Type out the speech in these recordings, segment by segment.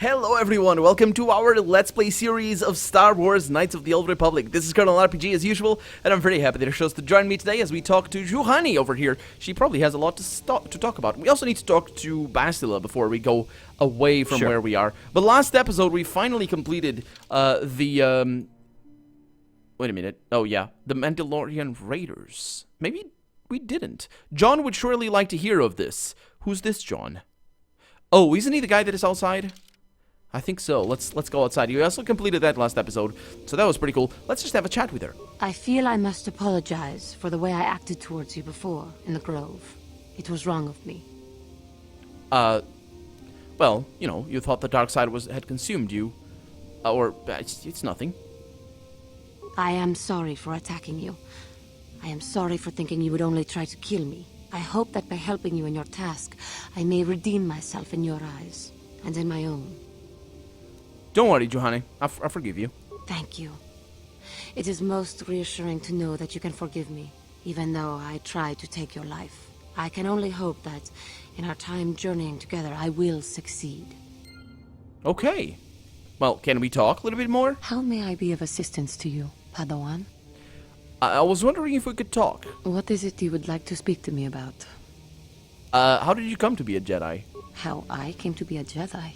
Hello everyone, welcome to our Let's Play series of Star Wars Knights of the Old Republic. This is KotOR RPG as usual, and I'm very happy that you chose to join me today as we talk to Juhani over here. She probably has a lot to talk about. We also need to talk to Bastila before we go away from where we are. But last episode we finally completed wait a minute. Oh yeah, the Mandalorian Raiders. Maybe we didn't. John would surely like to hear of this. Who's this John? Oh, isn't he the guy that is outside? I think so. Let's go outside. You also completed that last episode, so that was pretty cool. Let's just have a chat with her. I feel I must apologize for the way I acted towards you before in the Grove. It was wrong of me. Well, you know, you thought the dark side had consumed you. It's nothing. I am sorry for attacking you. I am sorry for thinking you would only try to kill me. I hope that by helping you in your task, I may redeem myself in your eyes, and in my own. Don't worry, Juhani. I forgive you. Thank you. It is most reassuring to know that you can forgive me, even though I tried to take your life. I can only hope that, in our time journeying together, I will succeed. Okay. Well, can we talk a little bit more? How may I be of assistance to you, Padawan? I was wondering if we could talk. What is it you would like to speak to me about? How did you come to be a Jedi? How I came to be a Jedi?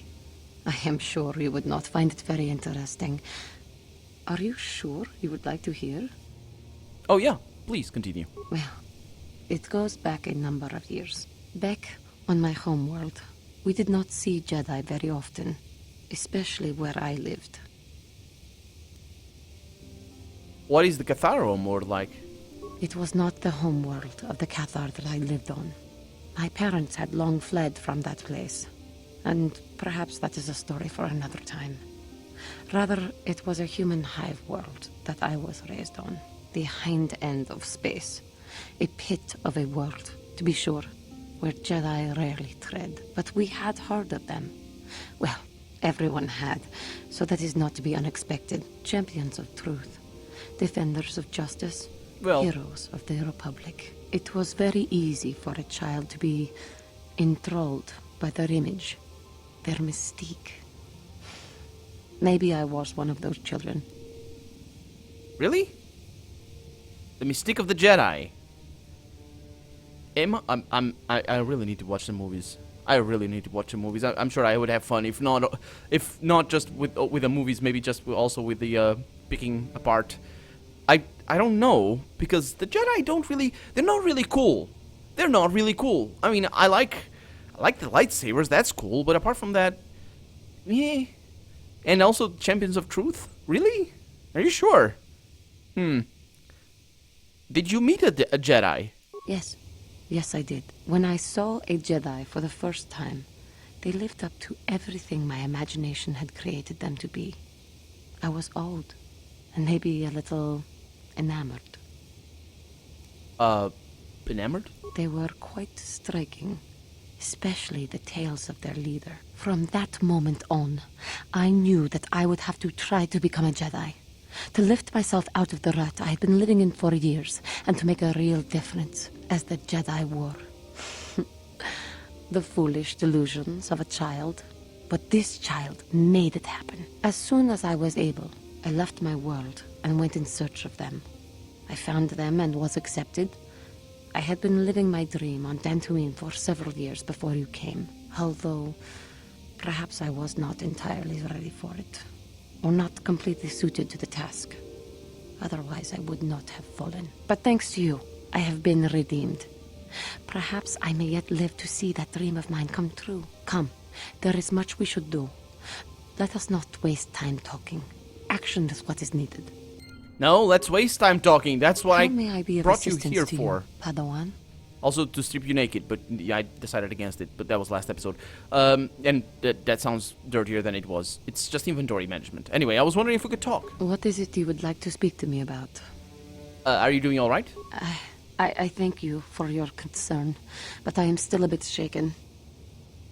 I am sure you would not find it very interesting. Are you sure you would like to hear? Oh yeah, please continue. Well, it goes back a number of years. Back on my homeworld, we did not see Jedi very often, especially where I lived. What is the KotOR homeworld like? It was not the homeworld of the KotOR that I lived on. My parents had long fled from that place. And perhaps that is a story for another time. Rather, it was a human hive world that I was raised on. The hind end of space. A pit of a world, to be sure, where Jedi rarely tread. But we had heard of them. Well, everyone had, so that is not to be unexpected. Champions of truth. Defenders of justice. Heroes of the Republic. It was very easy for a child to be enthralled by their image. Their mystique. Maybe I was one of those children. Really? The mystique of the Jedi. Emma, I really need to watch the movies. I really need to watch the movies. I'm sure I would have fun, if not just with the movies, maybe just also with the picking apart. I don't know, because the Jedi they're not really cool. They're not really cool. I mean, I like the lightsabers, that's cool, but apart from that, meh. And also Champions of Truth? Really? Are you sure? Did you meet a Jedi? Yes. Yes, I did. When I saw a Jedi for the first time, they lived up to everything my imagination had created them to be. I was awed, and maybe a little enamored. Enamored? They were quite striking. Especially the tales of their leader. From that moment on, I knew that I would have to try to become a Jedi. To lift myself out of the rut I had been living in for years, and to make a real difference, as the Jedi were. The foolish delusions of a child. But this child made it happen. As soon as I was able, I left my world and went in search of them. I found them and was accepted. I had been living my dream on Tatooine for several years before you came, although perhaps I was not entirely ready for it, or not completely suited to the task. Otherwise, I would not have fallen. But thanks to you, I have been redeemed. Perhaps I may yet live to see that dream of mine come true. Come, there is much we should do. Let us not waste time talking. Action is what is needed. No, let's waste time talking. That's what I brought you here to for. You, Padawan? Also to strip you naked, but I decided against it. But that was last episode. And that sounds dirtier than it was. It's just inventory management. Anyway, I was wondering if we could talk. What is it you would like to speak to me about? Are you doing all right? I thank you for your concern, but I am still a bit shaken.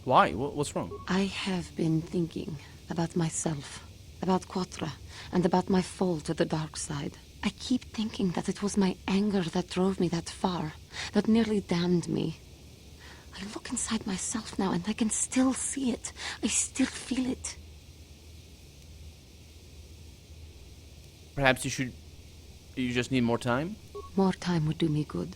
Why? What's wrong? I have been thinking about myself, about KotOR, and about my fall to the dark side. I keep thinking that it was my anger that drove me that far, that nearly damned me. I look inside myself now and I can still see it. I still feel it. Perhaps you just need more time? More time would do me good.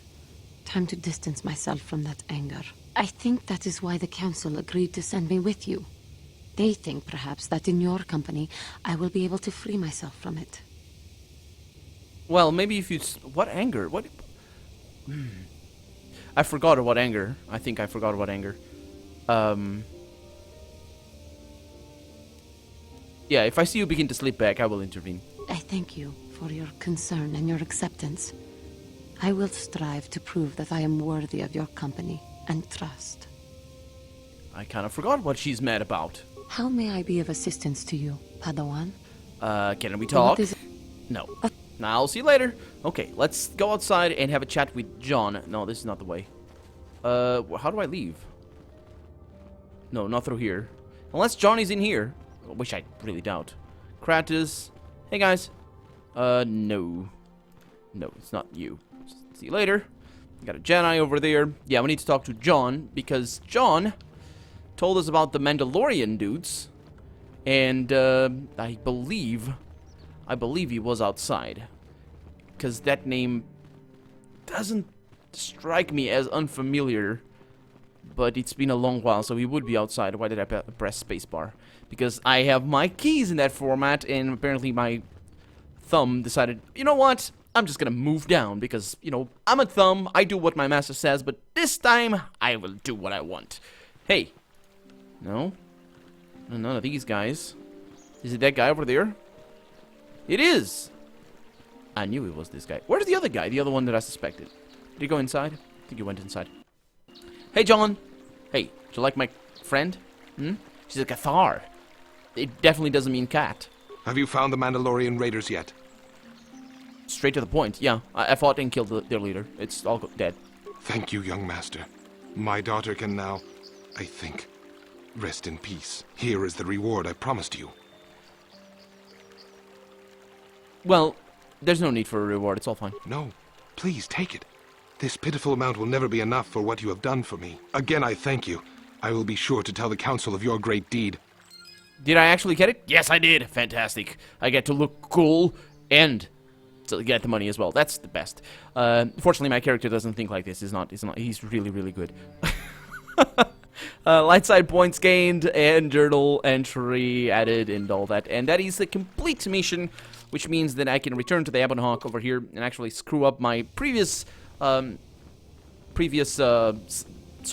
Time to distance myself from that anger. I think that is why the council agreed to send me with you. They think, perhaps, that in your company, I will be able to free myself from it. Well, maybe if you... What anger? What... I forgot what anger. I think I forgot what anger. Yeah, if I see you begin to slip back, I will intervene. I thank you for your concern and your acceptance. I will strive to prove that I am worthy of your company and trust. I kind of forgot what she's mad about. How may I be of assistance to you, Padawan? Can we talk? What is... No. Now, I'll see you later. Okay, let's go outside and have a chat with John. No, this is not the way. How do I leave? No, not through here. Unless Johnny's in here. Which I really doubt. Kratos. Hey, guys. No. No, it's not you. See you later. Got a Jedi over there. Yeah, we need to talk to John, because John told us about the Mandalorian dudes. And, I believe he was outside. Because that name doesn't strike me as unfamiliar. But it's been a long while, so he would be outside. Why did I press spacebar? Because I have my keys in that format, and apparently my thumb decided, you know what? I'm just gonna move down, because, you know, I'm a thumb, I do what my master says, but this time, I will do what I want. Hey. No? None of these guys. Is it that guy over there? It is! I knew it was this guy. Where's the other guy? The other one that I suspected. Did he go inside? I think he went inside. Hey, John. Hey, do you like my friend? She's a KotOR. It definitely doesn't mean cat. Have you found the Mandalorian raiders yet? Straight to the point, yeah. I fought and killed their leader. It's all dead. Thank you, young master. My daughter can now, I think, rest in peace. Here is the reward I promised you. Well, there's no need for a reward. It's all fine. No, please take it. This pitiful amount will never be enough for what you have done for me. Again, I thank you. I will be sure to tell the council of your great deed. Did I actually get it? Yes, I did. Fantastic. I get to look cool and to get the money as well. That's the best. Fortunately, my character doesn't think like this. He's not. He's really, really good. Light side points gained and journal entry added and all that. And that is the complete mission, which means that I can return to the Ebon Hawk over here and actually screw up my previous sort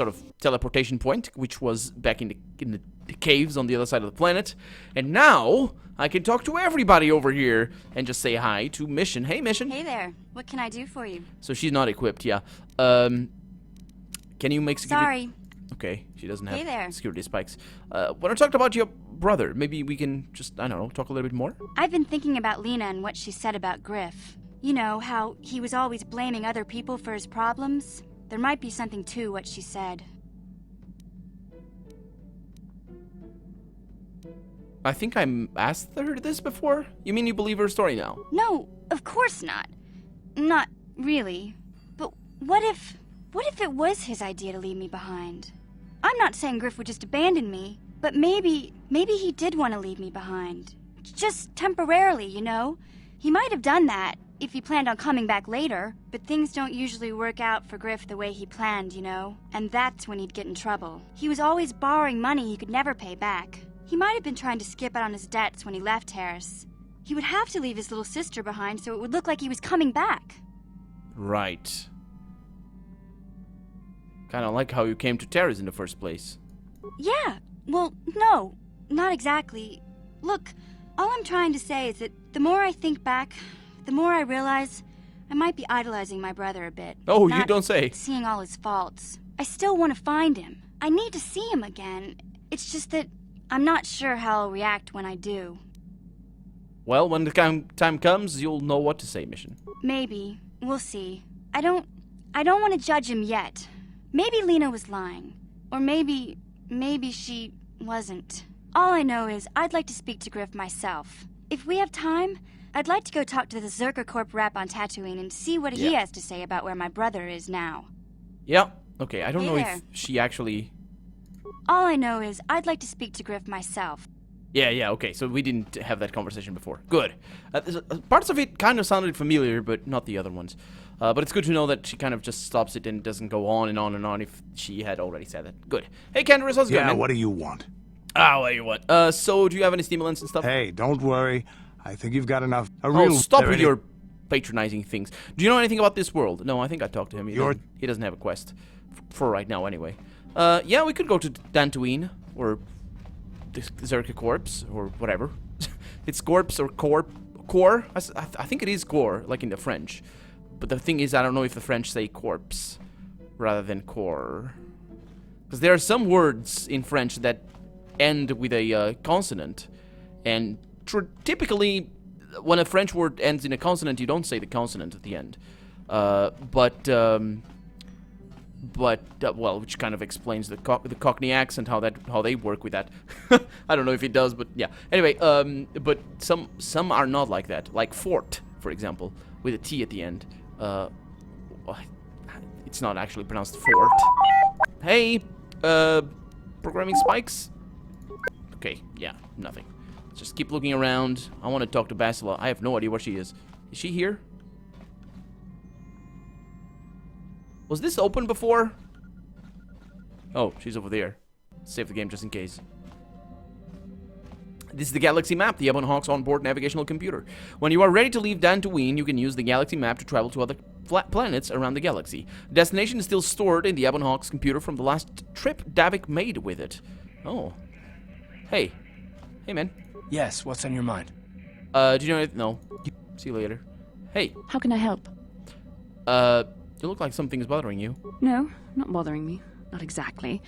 of teleportation point, which was back in the caves on the other side of the planet. And now I can talk to everybody over here and just say hi to Mission. Hey, Mission. Hey there. What can I do for you? So she's not equipped, yeah. Can you make security? Sorry. Okay, she doesn't have Hey there. security spikes. When I talked about your brother, maybe we can just, I don't know, talk a little bit more? I've been thinking about Lena and what she said about Griff. You know, how he was always blaming other people for his problems? There might be something to what she said. I think I asked her this before? You mean you believe her story now? No, of course not. Not really. But what if it was his idea to leave me behind? I'm not saying Griff would just abandon me, but maybe he did want to leave me behind. Just temporarily, you know? He might have done that if he planned on coming back later, but things don't usually work out for Griff the way he planned, you know? And that's when he'd get in trouble. He was always borrowing money he could never pay back. He might have been trying to skip out on his debts when he left Harris. He would have to leave his little sister behind so it would look like he was coming back. Right. Kinda like how you came to Terrace in the first place. Yeah, well, no, not exactly. Look, all I'm trying to say is that the more I think back, the more I realize I might be idolizing my brother a bit. Oh, you not don't say. Seeing all his faults. I still want to find him. I need to see him again. It's just that I'm not sure how I'll react when I do. Well, when the time comes, you'll know what to say, Mission. Maybe. We'll see. I don't want to judge him yet. Maybe Lena was lying. Or maybe she wasn't. All I know is I'd like to speak to Griff myself. If we have time, I'd like to go talk to the Zerker Corp rep on Tatooine and see what he has to say about where my brother is now. Yeah, Okay, I don't Hey know there. if she actually... All I know is I'd like to speak to Griff myself. Yeah, okay, so we didn't have that conversation before. Good. Parts of it kind of sounded familiar, but not the other ones. But it's good to know that she kind of just stops it and doesn't go on and on and on if she had already said that. Good. Hey, Candace, how's it going, Yeah, man? what do you want? Ah, what do you want? So do you have any stimulants and stuff? Hey, don't worry. I think you've got enough. Oh, stop there with any- your patronizing things. Do you know anything about this world? No, I think I talked to him. He doesn't have a quest. For right now, anyway. Yeah, we could go to Tatooine, or the Zerka Corpse, or whatever. It's Corpse or KotOR? I think it is KotOR, like in the French. But the thing is, I don't know if the French say corpse rather than KotOR. Because there are some words in French that end with a consonant. And typically, when a French word ends in a consonant, you don't say the consonant at the end. Well, which kind of explains the Cockney accent, how they work with that. I don't know if it does, but yeah. Anyway, but some are not like that. Like fort, for example, with a T at the end. It's not actually pronounced fort. Hey, programming spikes? Okay, yeah, nothing. Just keep looking around. I want to talk to Basila. I have no idea where she is. Is she here? Was this open before? Oh, she's over there. Save the game just in case. This is the Galaxy Map, the Ebon Hawk's onboard navigational computer. When you are ready to leave Tatooine, you can use the Galaxy Map to travel to other planets around the galaxy. The destination is still stored in the Ebon Hawk's computer from the last trip Davik made with it. Oh. Hey. Hey, man. Yes, what's on your mind? Do you know anything? No. See you later. Hey. How can I help? You look like something's bothering you. No, not bothering me. Not exactly.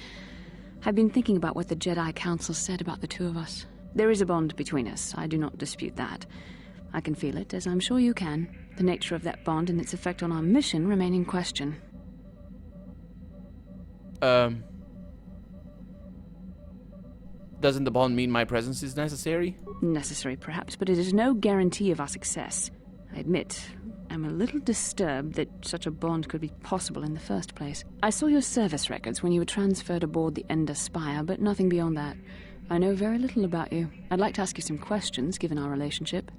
I've been thinking about what the Jedi Council said about the two of us. There is a bond between us. I do not dispute that. I can feel it, as I'm sure you can. The nature of that bond and its effect on our mission remain in question. Doesn't the bond mean my presence is necessary? Necessary, perhaps, but it is no guarantee of our success. I admit, I'm a little disturbed that such a bond could be possible in the first place. I saw your service records when you were transferred aboard the Ender Spire, but nothing beyond that. I know very little about you. I'd like to ask you some questions, given our relationship.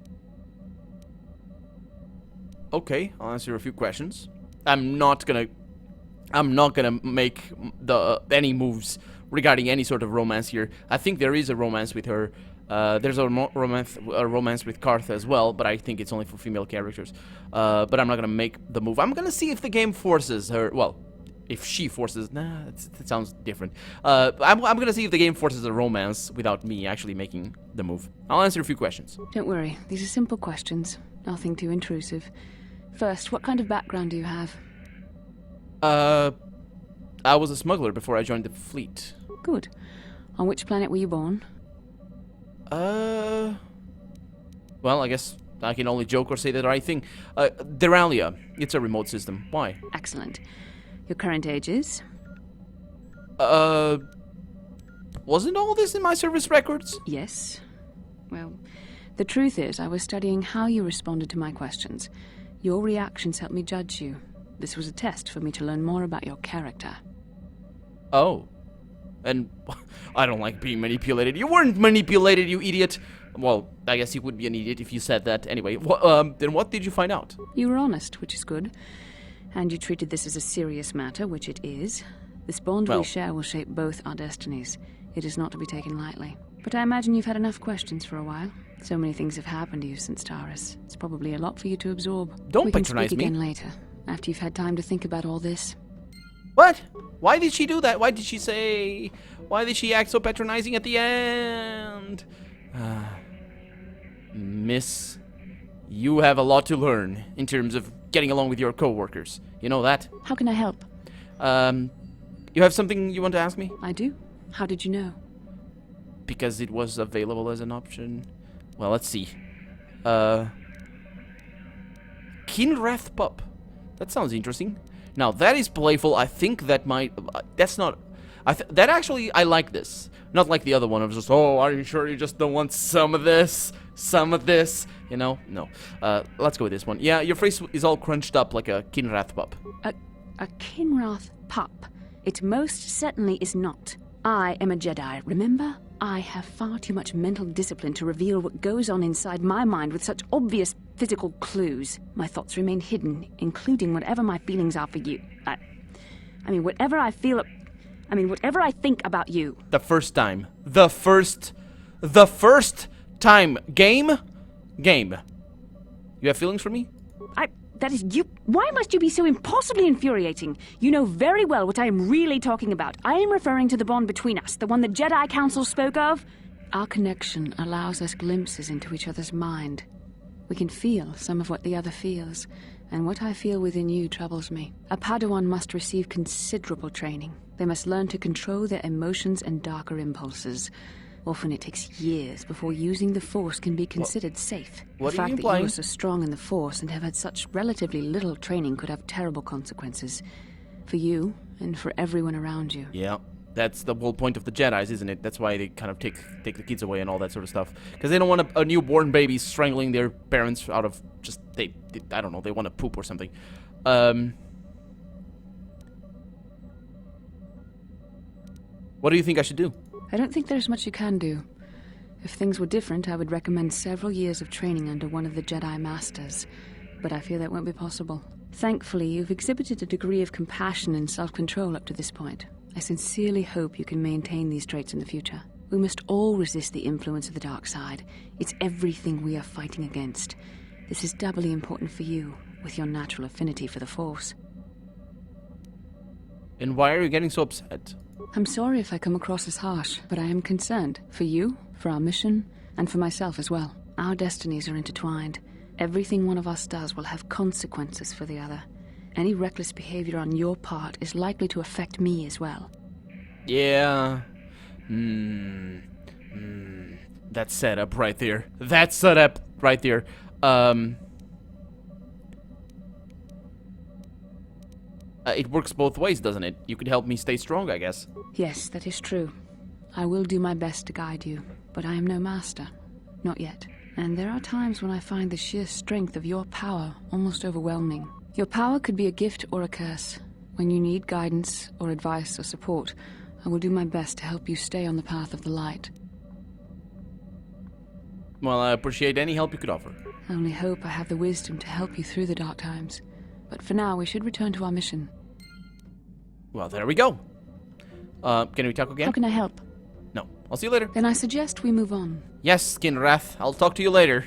Okay, I'll answer a few questions. I'm not gonna make any moves regarding any sort of romance here. I think there is a romance with her. There's a romance with Kartha as well, but I think it's only for female characters. But I'm not gonna make the move. I'm gonna see if the game forces her. Well, if she forces. Nah, that sounds different. I'm gonna see if the game forces a romance without me actually making the move. I'll answer a few questions. Don't worry, these are simple questions. Nothing too intrusive. First, what kind of background do you have? I was a smuggler before I joined the fleet. Good. On which planet were you born? Well, I guess I can only joke or say the right thing. Deralia. It's a remote system. Why? Excellent. Your current age is? Wasn't all this in my service records? Yes. Well, the truth is, I was studying how you responded to my questions. Your reactions helped me judge you. This was a test for me to learn more about your character. Oh. And I don't like being manipulated. You weren't manipulated, you idiot. Well, I guess you would be an idiot if you said that. Anyway, then what did you find out? You were honest, which is good. And you treated this as a serious matter, which it is. This bond we share will shape both our destinies. It is not to be taken lightly. But I imagine you've had enough questions for a while. So many things have happened to you since Taurus. It's probably a lot for you to absorb. Don't patronize me. We can me. speak again later, after you've had time to think about all this. What? Why did she do that? Why did she say... Why did she act so patronizing at the end? Miss, you have a lot to learn in terms of getting along with your co-workers. You know that? How can I help? You have something you want to ask me? I do. How did you know? Because it was available as an option. Well, let's see. Kinrath Pup. That sounds interesting. Now, that is playful. I think that might... that's not... that actually, I like this. Not like the other one. I was just, oh, are you sure you just don't want some of this? Some of this? You know? No. Let's go with this one. Yeah, your face is all crunched up like a Kinrath Pup. A Kinrath pup? It most certainly is not. I am a Jedi, remember? I have far too much mental discipline to reveal what goes on inside my mind with such obvious physical clues. My thoughts remain hidden, including whatever my feelings are for you. I mean, whatever I feel... I mean, whatever I think about you. The first time. The first time. Game? You have feelings for me? That is you. Why must you be so impossibly infuriating? You know very well what I am really talking about. I am referring to the bond between us, the one the Jedi Council spoke of. Our connection allows us glimpses into each other's mind. We can feel some of what the other feels, and what I feel within you troubles me. A Padawan must receive considerable training. They must learn to control their emotions and darker impulses. Often it takes years before using the Force can be considered safe. What The are you fact that implying? you are so strong in the Force and have had such relatively little training could have terrible consequences. For you, and for everyone around you. Yeah. That's the whole point of the Jedis, isn't it? That's why they kind of take the kids away and all that sort of stuff. Because they don't want a newborn baby strangling their parents out of just... I don't know, they want to poop or something. What do you think I should do? I don't think there's much you can do. If things were different, I would recommend several years of training under one of the Jedi Masters. But I fear that won't be possible. Thankfully, you've exhibited a degree of compassion and self-control up to this point. I sincerely hope you can maintain these traits in the future. We must all resist the influence of the dark side. It's everything we are fighting against. This is doubly important for you, with your natural affinity for the Force. And why are you getting so upset? I'm sorry if I come across as harsh, but I am concerned. For you, for our mission, and for myself as well. Our destinies are intertwined. Everything one of us does will have consequences for the other. Any reckless behavior on your part is likely to affect me as well. Yeah. That setup right there. That setup right there. It works both ways, doesn't it? You could help me stay strong, I guess. Yes, that is true. I will do my best to guide you, but I am no master. Not yet. And there are times when I find the sheer strength of your power almost overwhelming. Your power could be a gift or a curse. When you need guidance or advice or support, I will do my best to help you stay on the path of the light. Well, I appreciate any help you could offer. I only hope I have the wisdom to help you through the dark times. But for now, we should return to our mission. Well, there we go. Can we talk again? How can I help? No. I'll see you later. Then I suggest we move on. Yes, Skinwrath. I'll talk to you later.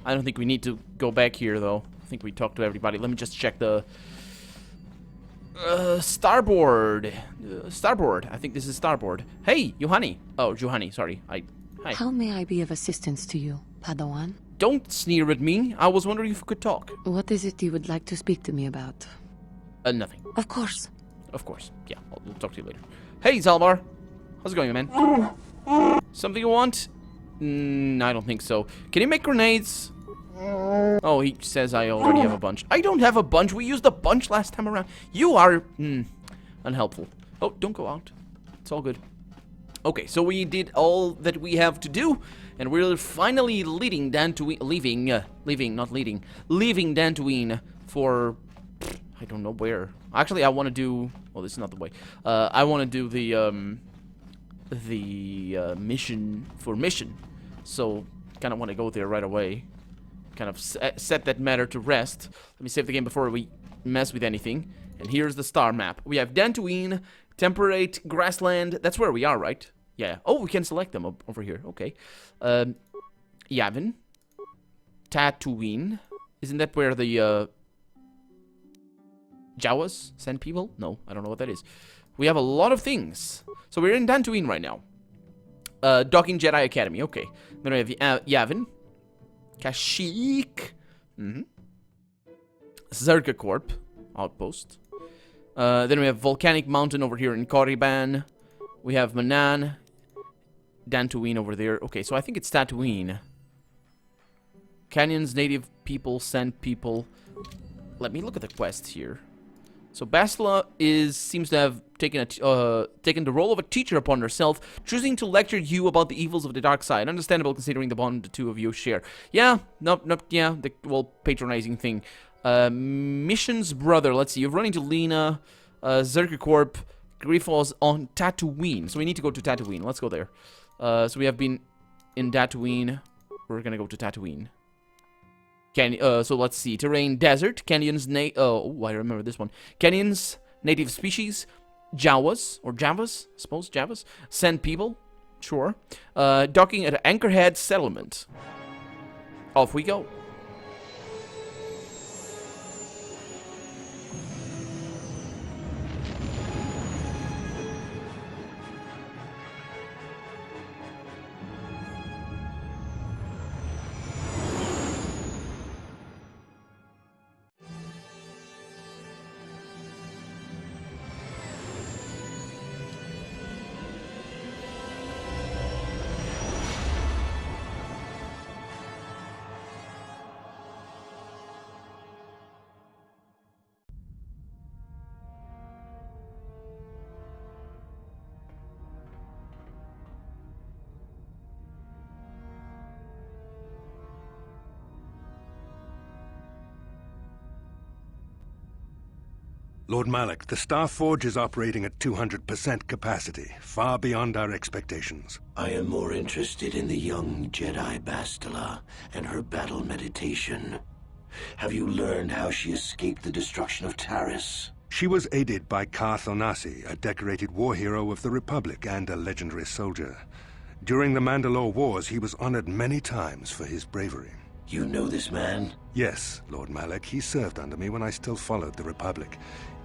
I don't think we need to go back here, though. I think we talked to everybody. Let me just check the... starboard. Starboard. I think this is starboard. Hey, Juhani. Oh, Juhani, sorry. Hi. How may I be of assistance to you, Padawan? Don't sneer at me. I was wondering if we could talk. What is it you would like to speak to me about? Nothing. Of course. Of course. Yeah, we'll talk to you later. Hey, Zalbar. How's it going, man? Something you want? I don't think so. Can you make grenades? Oh, he says I already have a bunch. I don't have a bunch. We used a bunch last time around. You are unhelpful. Oh, don't go out. It's all good. Okay, so we did all that we have to do, and we're finally leaving Dantooine for I don't know where. Actually, I want to do. Well, this is not the way. I want to do the mission. So, kind of want to go there right away. Kind of set that matter to rest. Let me save the game before we mess with anything. And here's the star map. We have Dantooine, Temperate, Grassland. That's where we are, right? Yeah. Oh, we can select them over here. Okay. Yavin. Tatooine. Isn't that where the Jawas send people? No, I don't know what that is. We have a lot of things. So we're in Dantooine right now. Docking Jedi Academy. Okay. Then we have Yavin. Kashyyyk. Zerka Corp. Outpost. Then we have Volcanic Mountain over here in Korriban. We have Manan. Dantooine over there. Okay, so I think it's Tatooine. Canyons, native people, sand people. Let me look at the quest here. So Bastila seems to have taken the role of a teacher upon herself, choosing to lecture you about the evils of the dark side. Understandable considering the bond the two of you share. Yeah, yeah, the patronizing thing. Mission's brother. Let's see. You've run into Lena, Zerka Corp, Griff was on Tatooine. So we need to go to Tatooine. Let's go there. So we have been in Tatooine. We're gonna go to Tatooine. So let's see. Terrain, desert, canyons, oh, I remember this one. Canyons, native species, Jawas, or Javas, I suppose, Javas. Sand people, sure. Docking at Anchorhead Settlement. Off we go. Lord Malak, the Star Forge is operating at 200% capacity, far beyond our expectations. I am more interested in the young Jedi Bastila and her battle meditation. Have you learned how she escaped the destruction of Taris? She was aided by KotOR, a decorated war hero of the Republic and a legendary soldier. During the Mandalore Wars, he was honored many times for his bravery. You know this man? Yes, Lord Malak. He served under me when I still followed the Republic.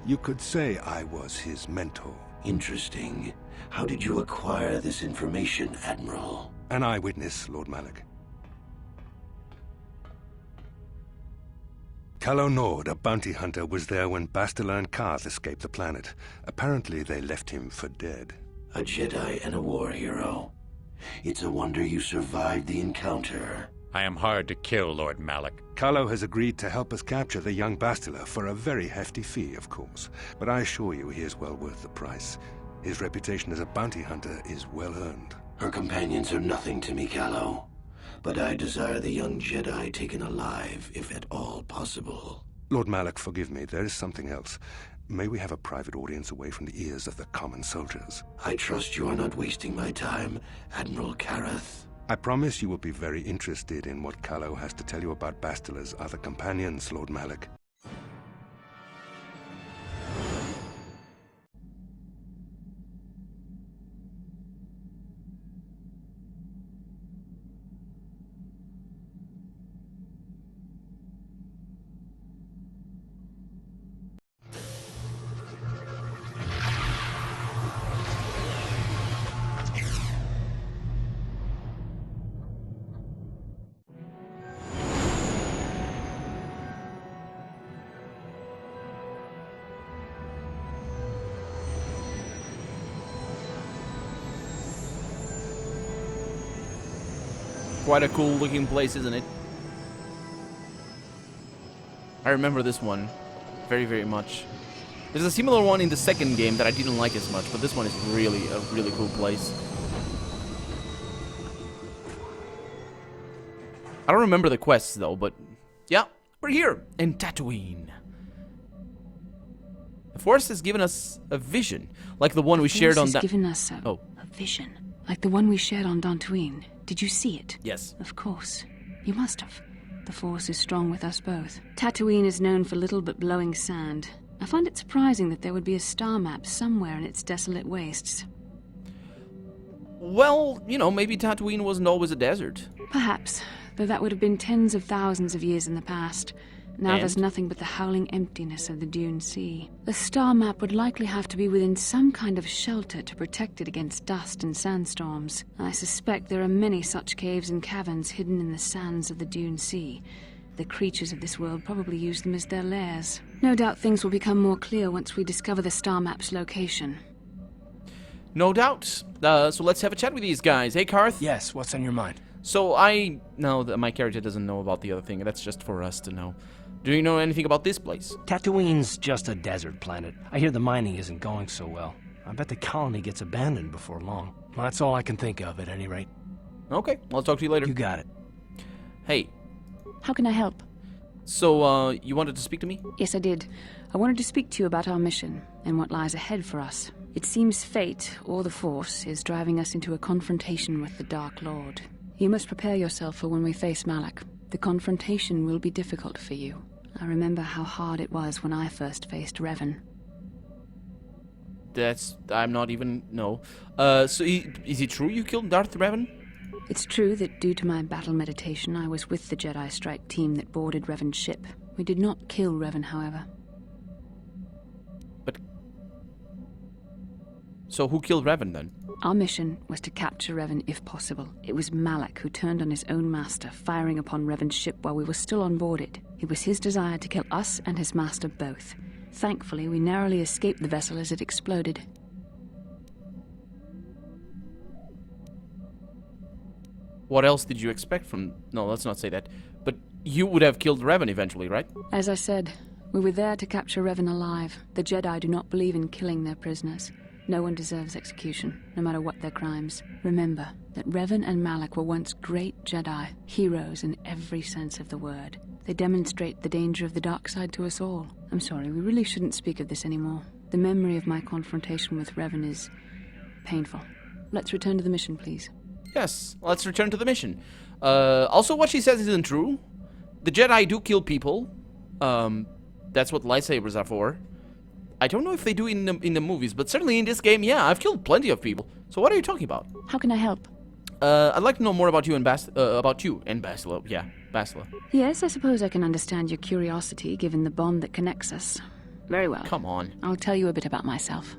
You could say I was his mentor. Interesting. How did you acquire this information, Admiral? An eyewitness, Lord Malak. KotOR, a bounty hunter, was there when Bastila and Karth escaped the planet. Apparently, they left him for dead. A Jedi and a war hero. It's a wonder you survived the encounter. I am hard to kill, Lord Malak. Kalo has agreed to help us capture the young Bastila for a very hefty fee, of course. But I assure you he is well worth the price. His reputation as a bounty hunter is well earned. Her companions are nothing to me, Kalo. But I desire the young Jedi taken alive, if at all possible. Lord Malak, forgive me. There is something else. May we have a private audience away from the ears of the common soldiers? I trust you are not wasting my time, Admiral Karath. I promise you will be very interested in what Kalo has to tell you about Bastila's other companions, Lord Malak. Quite a cool looking place, isn't it? I remember this one very, very much. There's a similar one in the second game that I didn't like as much, but this one is really a really cool place. I don't remember the quests though, but yeah, we're here in Tatooine. The Force has given us a vision, like the one we shared on that. Given us a vision, like the one we shared on Tatooine. Did you see it? Yes. Of course. You must have. The Force is strong with us both. Tatooine is known for little but blowing sand. I find it surprising that there would be a star map somewhere in its desolate wastes. Well, you know, maybe Tatooine wasn't always a desert. Perhaps, though that would have been tens of thousands of years in the past. Now there's nothing but the howling emptiness of the Dune Sea. The star map would likely have to be within some kind of shelter to protect it against dust and sandstorms. I suspect there are many such caves and caverns hidden in the sands of the Dune Sea. The creatures of this world probably use them as their lairs. No doubt things will become more clear once we discover the star map's location. No doubt. So let's have a chat with these guys. Hey, Karth? Yes, what's on your mind? So I know that my character doesn't know about the other thing. That's just for us to know. Do you know anything about this place? Tatooine's just a desert planet. I hear the mining isn't going so well. I bet the colony gets abandoned before long. Well, that's all I can think of, at any rate. Okay, I'll talk to you later. You got it. Hey. How can I help? So, you wanted to speak to me? Yes, I did. I wanted to speak to you about our mission and what lies ahead for us. It seems fate, or the Force, is driving us into a confrontation with the Dark Lord. You must prepare yourself for when we face Malak. The confrontation will be difficult for you. I remember how hard it was when I first faced Revan. I'm not even... No. So is it true you killed Darth Revan? It's true that due to my battle meditation, I was with the Jedi strike team that boarded Revan's ship. We did not kill Revan, however. But... So who killed Revan, then? Our mission was to capture Revan if possible. It was Malak who turned on his own master, firing upon Revan's ship while we were still on board it. It was his desire to kill us and his master both. Thankfully, we narrowly escaped the vessel as it exploded. What else did you expect from... No, let's not say that. But you would have killed Revan eventually, right? As I said, we were there to capture Revan alive. The Jedi do not believe in killing their prisoners. No one deserves execution, no matter what their crimes. Remember that Revan and Malak were once great Jedi, heroes in every sense of the word. They demonstrate the danger of the dark side to us all. I'm sorry, we really shouldn't speak of this anymore. The memory of my confrontation with Revan is painful. Let's return to the mission, please. Yes, let's return to the mission. Also, what she says isn't true. The Jedi do kill people. That's what lightsabers are for. I don't know if they do in the movies, but certainly in this game, yeah, I've killed plenty of people. So what are you talking about? How can I help? I'd like to know more about you and Bastila. Yeah, Bastila. Yes, I suppose I can understand your curiosity, given the bond that connects us. Very well. Come on. I'll tell you a bit about myself.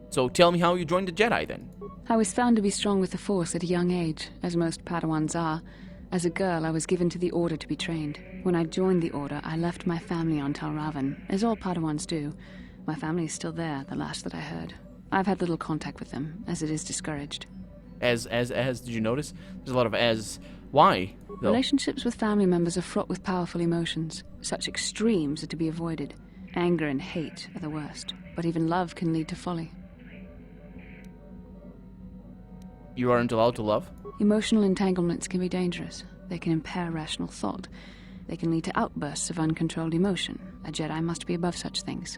So tell me how you joined the Jedi, then. I was found to be strong with the Force at a young age, as most Padawans are. As a girl, I was given to the Order to be trained. When I joined the Order, I left my family on Tal Ravan, as all Padawans do. My family is still there, the last that I heard. I've had little contact with them, as it is discouraged. As, did you notice? There's a lot of as. Why, though? Relationships with family members are fraught with powerful emotions. Such extremes are to be avoided. Anger and hate are the worst, but even love can lead to folly. You aren't allowed to love? Emotional entanglements can be dangerous. They can impair rational thought. They can lead to outbursts of uncontrolled emotion. A Jedi must be above such things.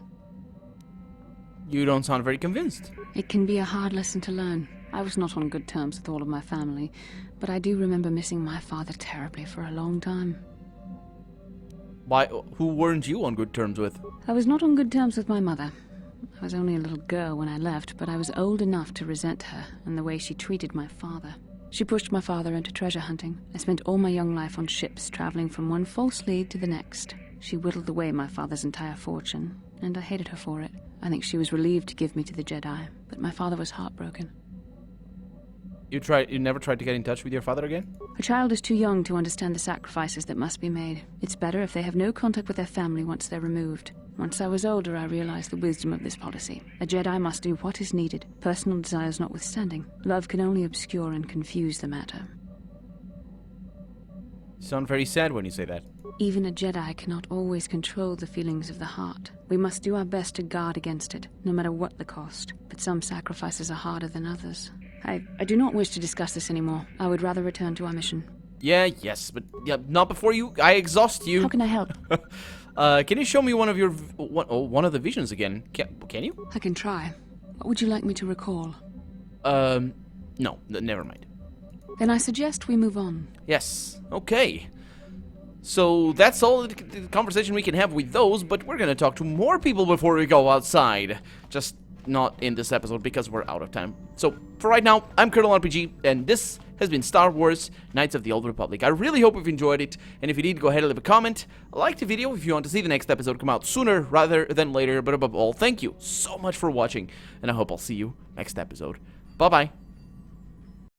You don't sound very convinced. It can be a hard lesson to learn. I was not on good terms with all of my family, but I do remember missing my father terribly for a long time. Why? Who weren't you on good terms with? I was not on good terms with my mother. I was only a little girl when I left, but I was old enough to resent her and the way she treated my father. She pushed my father into treasure hunting. I spent all my young life on ships, traveling from one false lead to the next. She whittled away my father's entire fortune, and I hated her for it. I think she was relieved to give me to the Jedi, but my father was heartbroken. You never tried to get in touch with your father again? A child is too young to understand the sacrifices that must be made. It's better if they have no contact with their family once they're removed. Once I was older, I realized the wisdom of this policy. A Jedi must do what is needed, personal desires notwithstanding. Love can only obscure and confuse the matter. You sound very sad when you say that. Even a Jedi cannot always control the feelings of the heart. We must do our best to guard against it, no matter what the cost. But some sacrifices are harder than others. I do not wish to discuss this anymore. I would rather return to our mission. Yes, but not before I exhaust you. How can I help? Can you show me one of your one of the visions again? Can you? I can try. What would you like me to recall? No, never mind. Then I suggest we move on. Yes. Okay. So that's all the conversation we can have with those, but we're gonna talk to more people before we go outside. Just not in this episode because we're out of time. So for right now, I'm KotOR, and this has been Star Wars Knights of the Old Republic. I really hope you've enjoyed it, and if you did, go ahead and leave a comment. Like the video if you want to see the next episode come out sooner rather than later, but above all, thank you so much for watching, and I hope I'll see you next episode. Bye-bye.